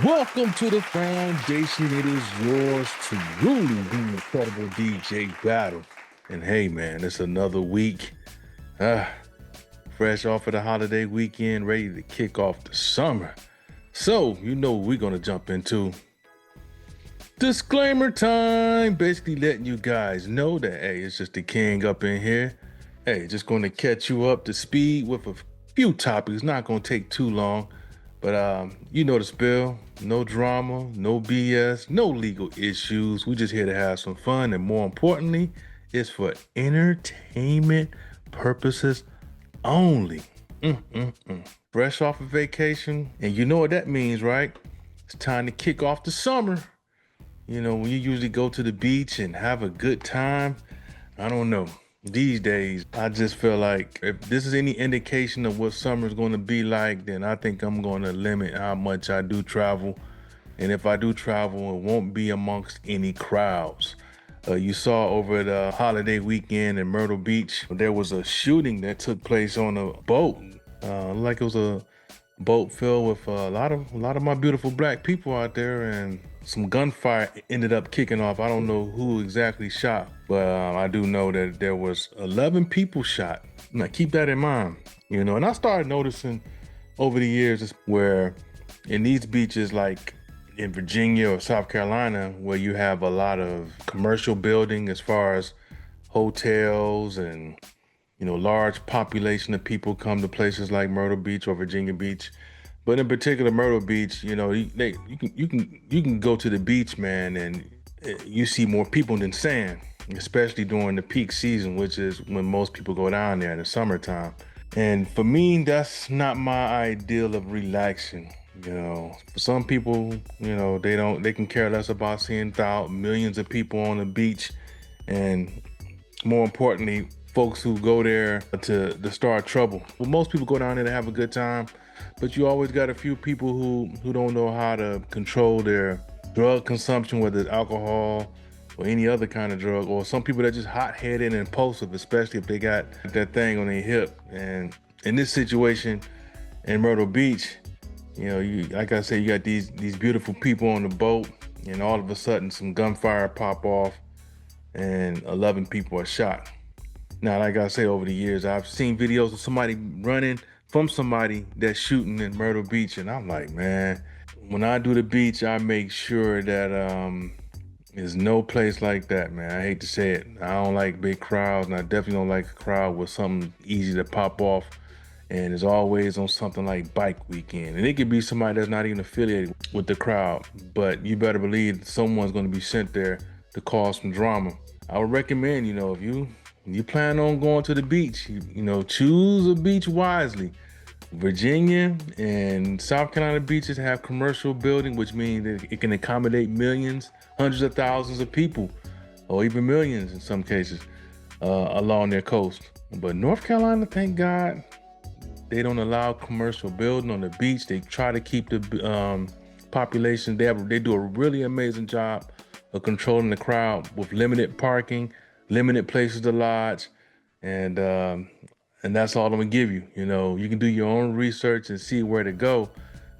Welcome to the foundation. It is yours truly, the incredible DJ Battle. And hey, man, it's another week. Fresh off of the holiday weekend, ready to kick off the summer. So, you know what we're going to jump into. Disclaimer time. Basically letting you guys know that, hey, it's just the king up in here. Hey, just going to catch you up to speed with a few topics. Not going to take too long. But you know the spill. No drama, no BS, no legal issues. We just here to have some fun, and more importantly, it's for entertainment purposes only. Fresh off of vacation, and you know what that means, right? It's time to kick off the summer. You know, when you usually go to the beach and have a good time, I don't know. These days, I just feel like if this is any indication of what summer is going to be like, then I think I'm going to limit how much I do travel. And if I do travel, it won't be amongst any crowds. You saw over the holiday weekend in Myrtle Beach, there was a shooting that took place on a boat. Like it was a boat filled with a lot of my beautiful black people out there, and some gunfire ended up kicking off. I don't know who exactly shot, but I do know that there was 11 people shot. Now keep that in mind, you know. And I started noticing over the years where in these beaches, like in Virginia or South Carolina, where you have a lot of commercial building as far as hotels and, you know, large population of people come to places like Myrtle Beach or Virginia Beach. But in particular, Myrtle Beach, you know, you can go to the beach, man, and you see more people than sand, especially during the peak season, which is when most people go down there in the summertime. And for me, that's not my ideal of relaxing. You know, for some people, you know, they can care less about seeing millions of people on the beach, and more importantly, folks who go there to start trouble. Well, most people go down there to have a good time, but you always got a few people who don't know how to control their drug consumption, whether it's alcohol or any other kind of drug, or some people that are just hot-headed and impulsive, especially if they got that thing on their hip. And in this situation in Myrtle Beach, you know, like I said, you got these beautiful people on the boat, and all of a sudden some gunfire pop off and 11 people are shot. Now, like I say, over the years, I've seen videos of somebody running from somebody that's shooting in Myrtle Beach, and I'm like, man, when I do the beach, I make sure that there's no place like that, man. I hate to say it. I don't like big crowds, and I definitely don't like a crowd with something easy to pop off. And it's always on something like bike weekend. And it could be somebody that's not even affiliated with the crowd, but you better believe someone's gonna be sent there to cause some drama. I would recommend, you know, if you plan on going to the beach, you know, choose a beach wisely. Virginia and South Carolina beaches have commercial building, which means that it can accommodate millions, hundreds of thousands of people, or even millions in some cases, along their coast. But North Carolina, thank God, they don't allow commercial building on the beach. They try to keep the population. They do a really amazing job of controlling the crowd with limited parking, limited places to lodge, and that's all I'm gonna give you. You know, you can do your own research and see where to go.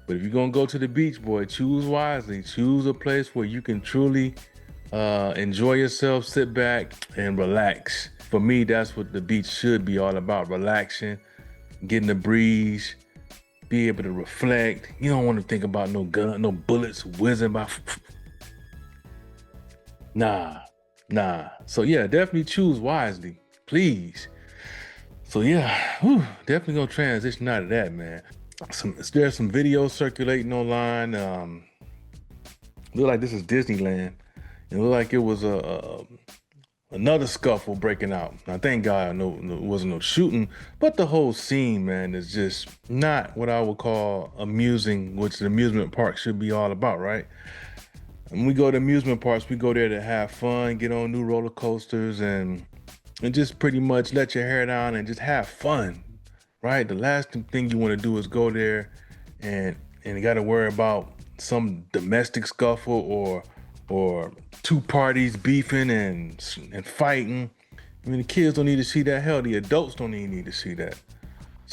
But if you're gonna go to the beach, boy, choose wisely. Choose a place where you can truly enjoy yourself, sit back, and relax. For me, that's what the beach should be all about: relaxing, getting the breeze, be able to reflect. You don't want to think about no gun, no bullets whizzing by. Nah. So yeah, definitely choose wisely, please. So yeah, definitely gonna transition out of that, man. There's some videos circulating online. Look like this is Disneyland. It looked like it was another scuffle breaking out. Now, thank God, no, it wasn't no shooting, but the whole scene, man, is just not what I would call amusing, which the amusement park should be all about, right? When we go to amusement parks, we go there to have fun, get on new roller coasters, and just pretty much let your hair down and just have fun, right? The last thing you want to do is go there and you got to worry about some domestic scuffle or two parties beefing and fighting. I mean, the kids don't need to see that. Hell, the adults don't even need to see that.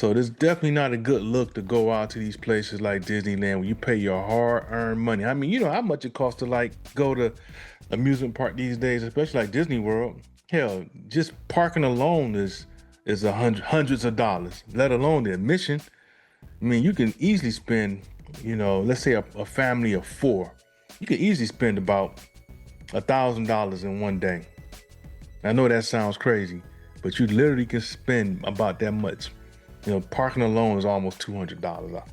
So this definitely not a good look to go out to these places like Disneyland where you pay your hard-earned money. I mean, you know how much it costs to like go to amusement park these days, especially like Disney World. Hell, just parking alone is hundreds of dollars, let alone the admission. I mean, you can easily spend, you know, let's say a family of four. You can easily spend about $1,000 in one day. I know that sounds crazy, but you literally can spend about that much. You know, parking alone is almost $200 out.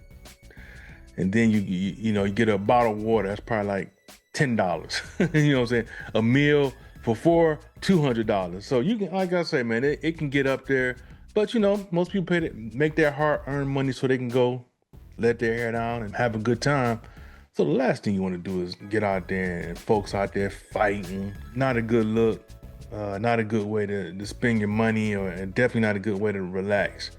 And then you know, you get a bottle of water, that's probably like $10. You know what I'm saying? A meal for four, $200. So you can, like I say, man, it can get up there. But you know, most people make their hard-earned money so they can go let their hair down and have a good time. So the last thing you want to do is get out there and folks out there fighting. Not a good look. Not a good way to spend your money, or and definitely not a good way to relax.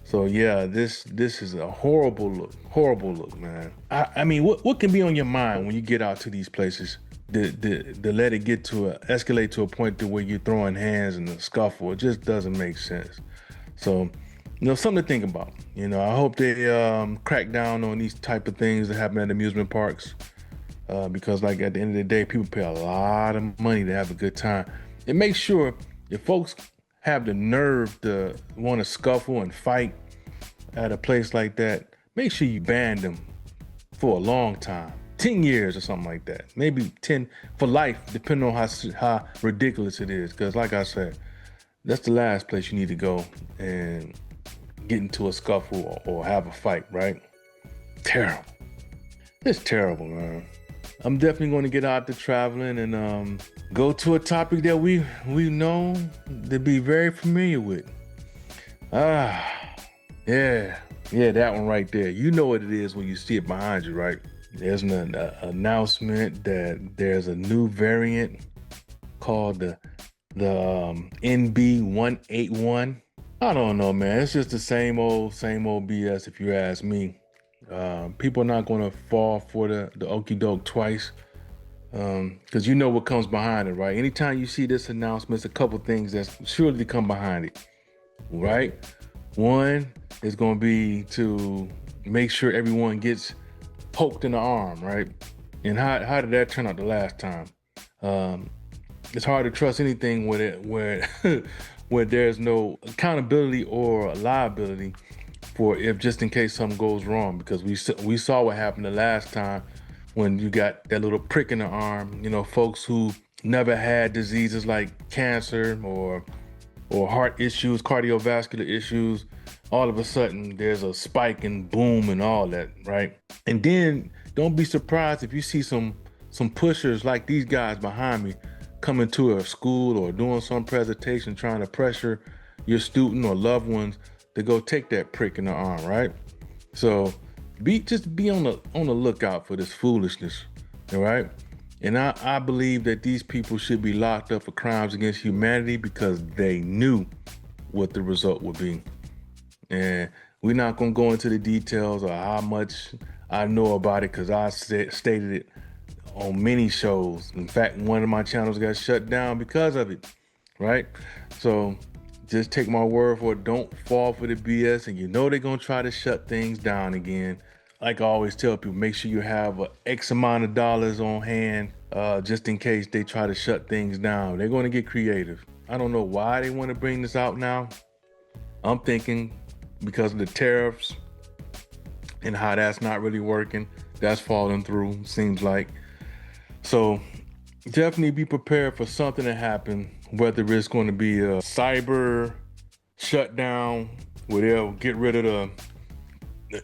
So yeah, this is a horrible look, man. I mean, what can be on your mind when you get out to these places? To let it escalate to a point to where you're throwing hands in a scuffle, it just doesn't make sense. So, you know, something to think about. You know, I hope they crack down on these type of things that happen at amusement parks, because like at the end of the day, people pay a lot of money to have a good time. And make sure if folks have the nerve to want to scuffle and fight at a place like that, make sure you ban them for a long time, 10 years or something like that. Maybe 10 for life, depending on how ridiculous it is. Because like I said, that's the last place you need to go and get into a scuffle or have a fight, right? Terrible. It's terrible, man. I'm definitely going to get out to traveling and go to a topic that we know to be very familiar with. Yeah, that one right there. You know what it is when you see it behind you, right? There's an announcement that there's a new variant called the NB181. I don't know, man. It's just the same old BS if you ask me. People are not going to fall for the okie doke twice, because you know what comes behind it, right? Anytime you see this announcement, it's a couple things that's surely come behind it, right? One is going to be to make sure everyone gets poked in the arm, right? And how did that turn out the last time? It's hard to trust anything where where there's no accountability or liability for if just in case something goes wrong, because we saw what happened the last time when you got that little prick in the arm. You know, folks who never had diseases like cancer or heart issues, cardiovascular issues, all of a sudden there's a spike and boom and all that, right? And then don't be surprised if you see some pushers like these guys behind me coming to a school or doing some presentation trying to pressure your student or loved ones to go take that prick in the arm, right? So just be on the lookout for this foolishness, all right? And I believe that these people should be locked up for crimes against humanity because they knew what the result would be. And we're not gonna go into the details of how much I know about it because I stated it on many shows. In fact, one of my channels got shut down because of it, right? So just take my word for it. Don't fall for the BS. And you know they're going to try to shut things down again. Like I always tell people, make sure you have X amount of dollars on hand just in case they try to shut things down. They're going to get creative. I don't know why they want to bring this out now. I'm thinking because of the tariffs and how that's not really working. That's falling through, seems like. So definitely be prepared for something to happen, whether it's going to be a cyber shutdown where they'll get rid of the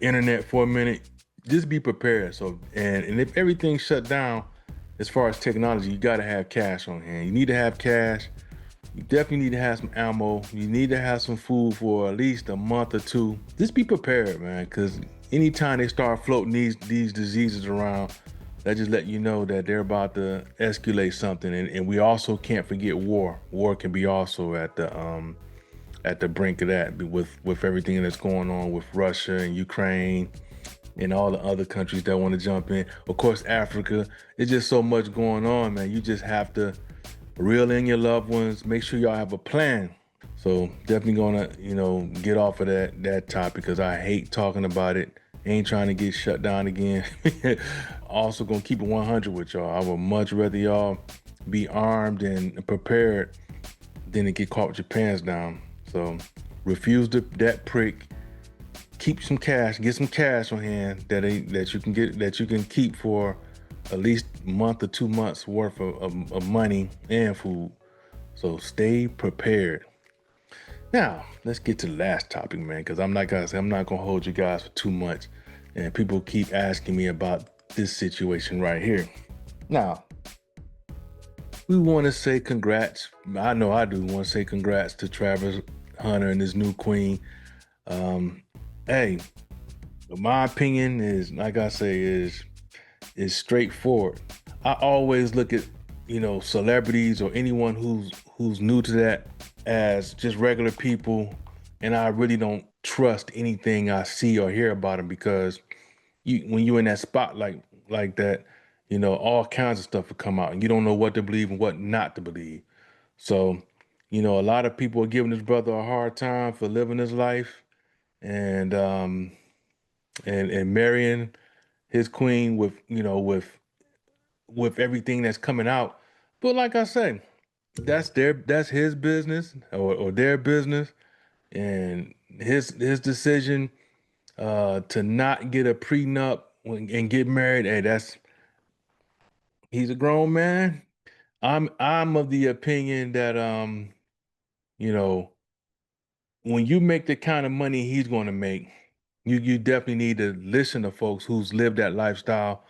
internet for a minute. Just be prepared. So, and if everything's shut down, as far as technology, you got to have cash on hand. You need to have cash. You definitely need to have some ammo. You need to have some food for at least a month or two. Just be prepared, man, because anytime they start floating these diseases around, that just let you know that they're about to escalate something. And we also can't forget war. War can be also at the brink of that with everything that's going on with Russia and Ukraine and all the other countries that want to jump in. Of course, Africa. It's just so much going on, man. You just have to reel in your loved ones. Make sure y'all have a plan. So definitely gonna, get off of that topic because I hate talking about it. Ain't trying to get shut down again. Also gonna keep it 100 with y'all. I would much rather y'all be armed and prepared than to get caught with your pants down. So refuse that prick. Keep some cash. Get some cash on hand that you can keep for at least a month or 2 months worth of money and food. So stay prepared. Now, let's get to the last topic, man, because I'm not gonna hold you guys for too much. And people keep asking me about this situation right here. Now, we want to say congrats. I know I do want to say congrats to Travis Hunter and his new queen. Um, hey, my opinion is, like I say, is straightforward. I always look at, celebrities or anyone who's new to that as just regular people, and I really don't trust anything I see or hear about them because when you're in that spotlight like that, all kinds of stuff will come out, and you don't know what to believe and what not to believe. So, a lot of people are giving this brother a hard time for living his life and and marrying his queen with with everything that's coming out. But like I say, that's his business or their business, and his decision to not get a prenup and get married. Hey, he's a grown man. I'm of the opinion that you know when you make the kind of money he's going to make, you definitely need to listen to folks who's lived that lifestyle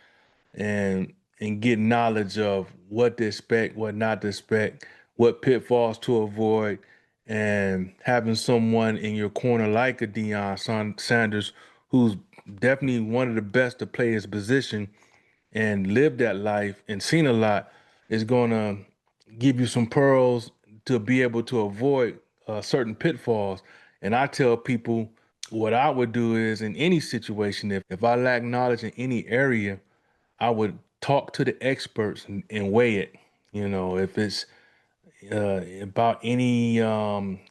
and get knowledge of what to expect, what not to expect, what pitfalls to avoid, and having someone in your corner like a Sanders, who's definitely one of the best to play his position and lived that life and seen a lot, is going to give you some pearls to be able to avoid certain pitfalls. And I tell people what I would do is in any situation, if I lack knowledge in any area, I would talk to the experts and weigh it. If it's about any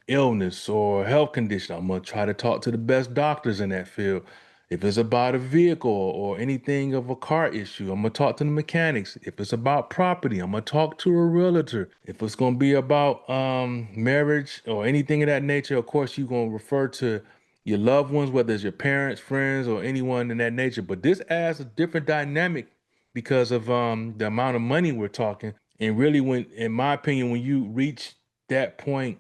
illness or health condition, I'm gonna try to talk to the best doctors in that field. If it's about a vehicle or anything of a car issue, I'm gonna talk to the mechanics. If it's about property, I'm gonna talk to a realtor. If it's gonna be about marriage or anything of that nature, of course, you're gonna refer to your loved ones, whether it's your parents, friends, or anyone in that nature. But this adds a different dynamic because of the amount of money we're talking. And really, when, in my opinion, when you reach that point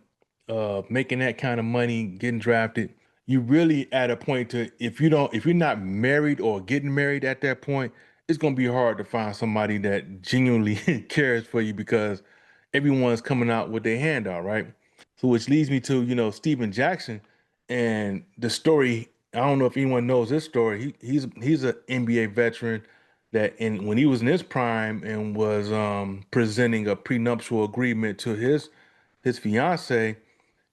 of making that kind of money, getting drafted, you really at a point to if you're not married or getting married at that point, it's gonna be hard to find somebody that genuinely cares for you because everyone's coming out with their hand out, right? So which leads me to, Steven Jackson and the story. I don't know if anyone knows this story. He's an NBA veteran that when he was in his prime and was presenting a prenuptial agreement to his fiance,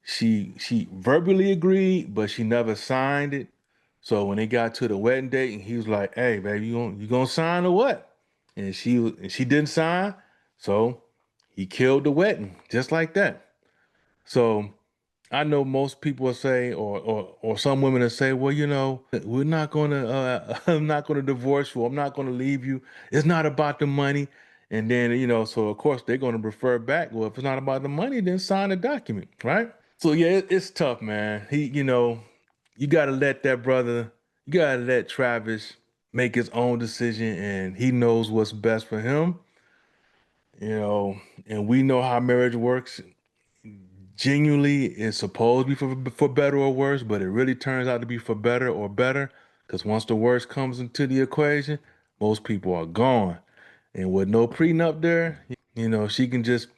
she verbally agreed, but she never signed it. So when they got to the wedding date, and he was like, "Hey, baby, you gonna sign or what?" And she didn't sign, so he killed the wedding just like that. So I know most people will say, or some women will say, well, we're not gonna, I'm not gonna divorce you. I'm not gonna leave you. It's not about the money. And then, so of course they're gonna refer back. Well, if it's not about the money, then sign the document, right? So yeah, it's tough, man. You gotta let that brother, you gotta let Travis make his own decision, and he knows what's best for him. You know, and we know how marriage works. Genuinely, it's supposed to be for better or worse, but it really turns out to be for better or better. Because once the worst comes into the equation, most people are gone. And with no prenup there, she can just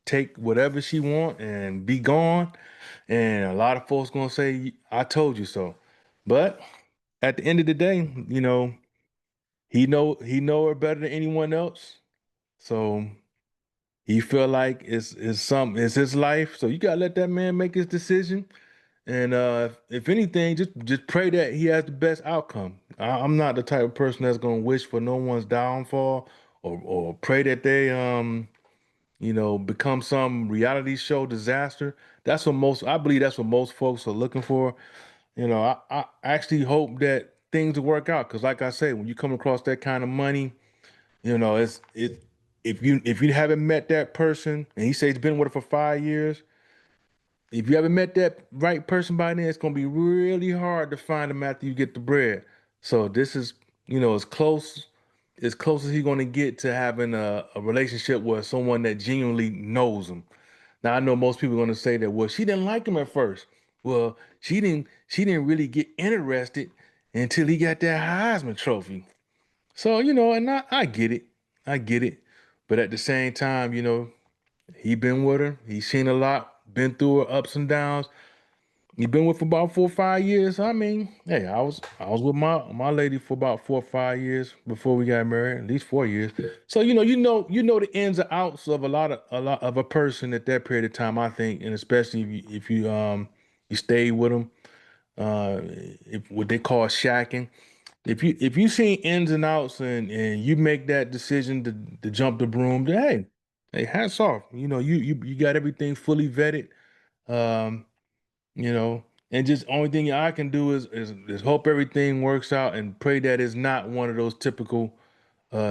take whatever she want and be gone. And a lot of folks gonna say, "I told you so." But at the end of the day, he know her better than anyone else. So he feel like it's his life. So you gotta let that man make his decision. And if anything, just pray that he has the best outcome. I'm not the type of person that's gonna wish for no one's downfall or pray that they become some reality show disaster. I believe that's what most folks are looking for. I actually hope that things will work out because, like I say, when you come across that kind of money, it's it. If you haven't met that person, and he says he's been with her for 5 years, if you haven't met that right person by then, it's gonna be really hard to find them after you get the bread. So this is, as close as he's gonna get to having a relationship with someone that genuinely knows him. Now I know most people are gonna say that, well, she didn't like him at first. Well, she didn't really get interested until he got that Heisman Trophy. So, and I get it. I get it. But at the same time, he been with her. He's seen a lot, been through her ups and downs. He been with for about 4 or 5 years. I mean, hey, I was with my lady for about 4 or 5 years before we got married, at least 4 years. So you know the ins and outs of a lot of a person at that period of time, I think, and especially if you stay with them, if what they call shacking. If you seen ins and outs and you make that decision to jump the broom, then hey, hats off. You got everything fully vetted. Um, you know, and just only thing I can do is hope everything works out and pray that it's not one of those typical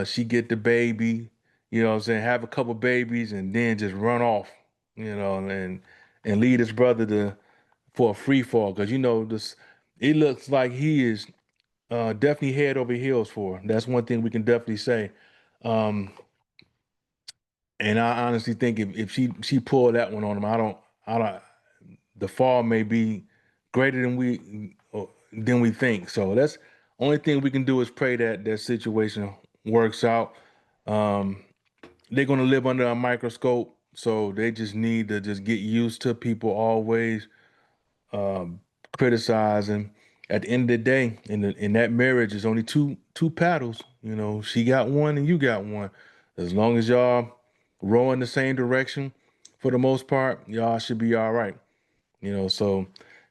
she get the baby, what I'm saying, have a couple babies and then just run off, and lead his brother to for a free fall because this it looks like he is definitely head over heels for her. That's one thing we can definitely say. Um, and I honestly think if she pulled that one on him, I don't the fall may be greater than we think. So that's only thing we can do is pray that that situation works out. Um, they're gonna live under a microscope, so they just need to just get used to people always um, criticizing. At the end of the day, in that marriage, is only two paddles. She got one and you got one. As long as y'all row in the same direction, for the most part, y'all should be all right. So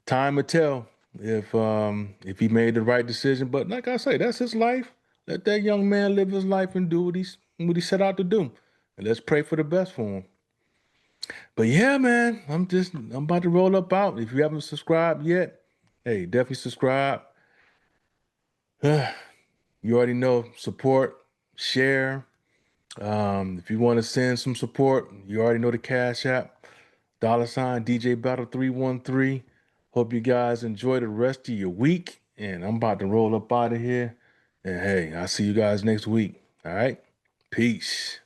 time will tell if he made the right decision. But like I say, that's his life. Let that young man live his life and do what he set out to do. And let's pray for the best for him. But yeah, man, I'm about to roll up out. If you haven't subscribed yet, hey, definitely subscribe. You already know, support, share. If you want to send some support, you already know the Cash App. $ DJ Battle 313. Hope you guys enjoy the rest of your week. And I'm about to roll up out of here. And hey, I'll see you guys next week. All right. Peace.